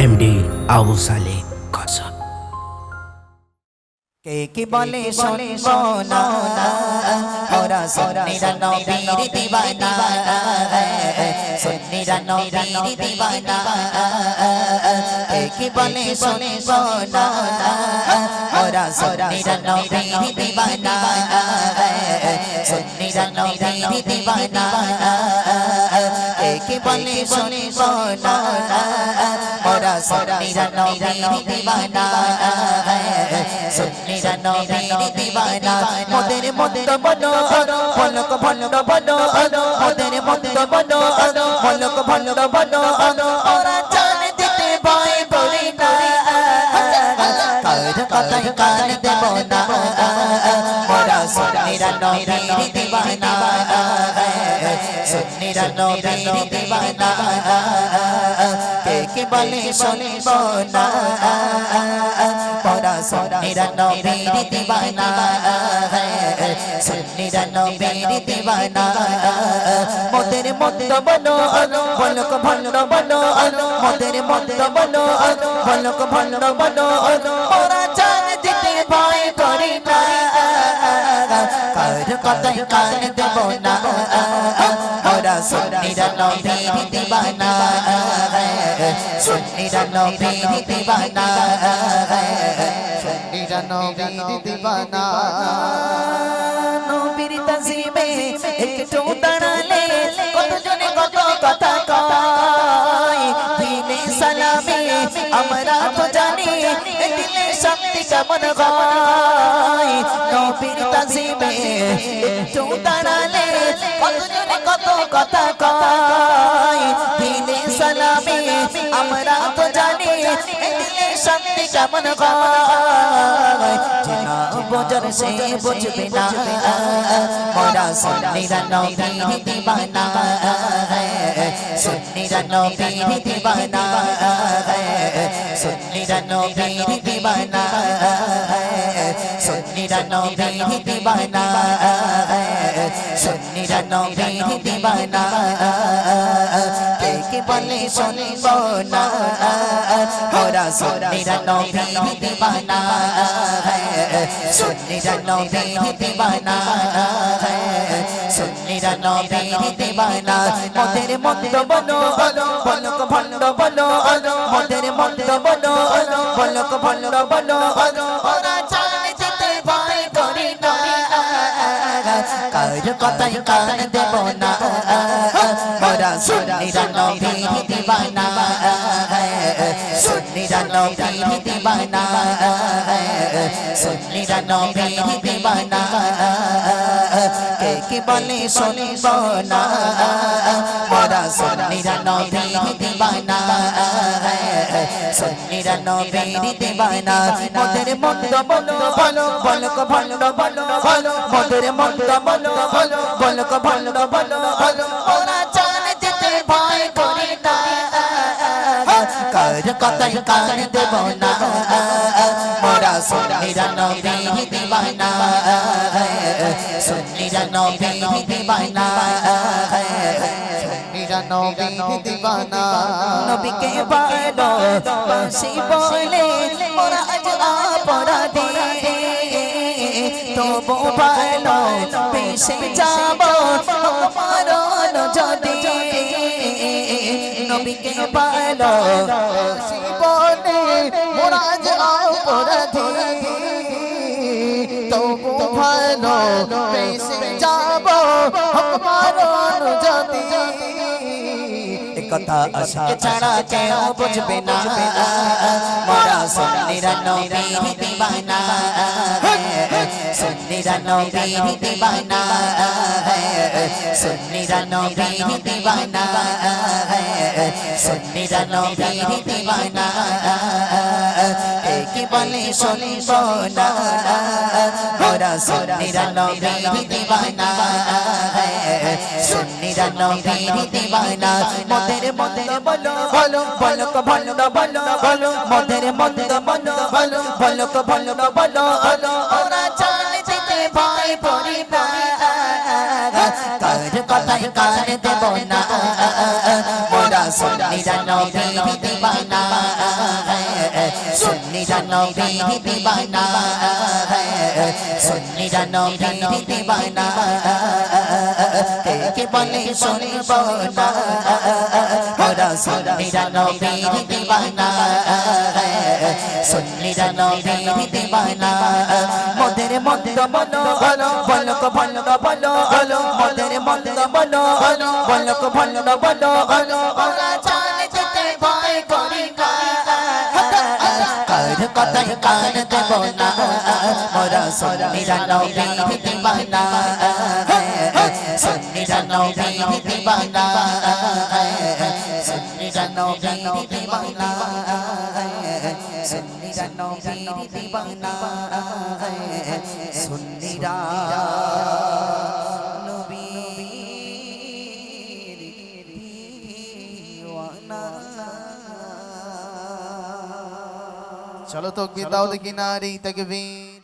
MD Abu Saleh কাসম। কে কি বলে শুনবো না ওরা সুন্নিরা নবীর দিওয়ানা সুন্নিরা নবীর দিওয়ানা কে কি বলে শুনবো না ওরা সুন্নিরা নবীর দিওয়ানা সুন্নিরা নবীর দিওয়ানা কে কি বলে শুনবো না ওরা সুন্নিরা নবীর দিওয়ানা সুন্নিরা নবীর দিওয়ানা মোদের মত বনো পলক ভন্ড বনো মোদের মত বনো পলক ভন্ড বনো ওরা জান দিতে ভয় করি না কার কথাই কান দেব না ওরা সুন্নিরা নবীর দিওয়ানা সুন্নিরা নবীর দিওয়ানা কে কে বলে শুনবো না ওরা সুন্নিরা নবীর দিওয়ানা সুন্নিরা নবীর দিওয়ানা মোদের মত বনো পলক ভন্ড বনো মোদের মত বনো পলক ভন্ড বনো ওরা জান দিতে ভয় করি না কার কথাই কান দেব না ওরা সুন্নিরা নবীর দিওয়ানা সুন্নিরা নবীর দিওয়ানা সুন্নিরা নবীর দিওয়ানা নবীর তাজিমে একটু দাঁড়ালে কতজনে কত কথা কয় দিলে সালামে আমরা তো জানি দিলে শক্তি কেমন হয় নবীর তাজিমে একটু দাঁড়ালে কতজনে কত কথা কয় দিলে সালামে আমরা তো জানি দিলে শক্তি কেমন হয় জিনা বোঝার সে বুঝবে না মোরা সুন্নিরা নবীর দিওয়ানা সুন্নিরা নবীর দিওয়ানা সুন্নিরা নবীর দিওয়ানা সুন্নিরা নবীর দিওয়ানা সুন্নিরা নবীর দিওয়ানা কে কে বলে শুনবো না ওরা সুন্নিরা নবীর দিওয়ানা সুন্নিরা নবীর দিওয়ানা সুন্নিরা নবীর দিওয়ানা মোদের মত বনো পলক ভন্ড বনো মোদের মত বনো পলক ভন্ড বনো ওরা জান দিতে ভয় করি না কার কথাই কান দেব না ওরা সুন্নিরা নবীর দিওয়ানা সুন্নিরা নবীর দিওয়ানা সুন্নিরা নবীর দিওয়ানা কে কে বলে শুনবো না ওরা সুন্নিরা নবীর দিওয়ানা সুন্নিরা নবীর দিওয়ানা মোদের মত বনো পলক ভন্ড বনো মোদের মত বনো পলক ভন্ড বনো ওরা জান দিতে ভয় করি না কার কথাই কান দেব না মোরা সুন্নিরা নবীর দিওয়ানা সুন্নিরা নবীর দিওয়ানা সুন্নিরা নবীর দিওয়ানা নবীকে ভালো বাসি বলে মোরা আজ অপরাধী তবু ভালো পেশে যাব মরণ যদি নবীকে ভালো বলে মোরা আজ অপরাধী তবু ভালো পেশে যাব মরণ যদি কথা আশকে ছাড়া কেউ বুঝবে না মোরা সুন্নিরা নবীর দিওয়ানা সুন্নিরা নবীর দিওয়ানা সুন্নিরা নবীর দিওয়ানা সুন্নিরা নবীর দিওয়ানা কে বলে শুনবো না মোরা সুন্নিরা নবীর দিওয়ানা সুন্নিরা নবীর দিওয়ানা মোদের মত বলো পলক ভন্ড বলো মোদের মত বলো পলক ভন্ড বলো ওরা জান দিতে ভয় করি না কার কথাই কান দেব না মোরা সুন্নিরা নবীর দিওয়ানা सुन्नीरा नबी दीवाना सुन्नीरा नबी दीवाना के बोले सुनबो ना ओरा सुन्नीरा नबी दीवाना सुन्नीरा नबी दीवाना मोদের মন্দ বলো বলক বলক বলো মোদের মন্দ বলো বলক বলক বলো ওরা জানে যেতে ভয় করি না কার কথাই কান দেব না ওরা সুন্নিরা নবী দিবানা সুন্নিরা নবী দিবানা সুন্নিরা নবী দিবানা সুন্নিরা নবী দিবানা সুন্নিরা নবীর দিওয়ানা চলো তাকবীর দাও দেখি নারী তাকবীর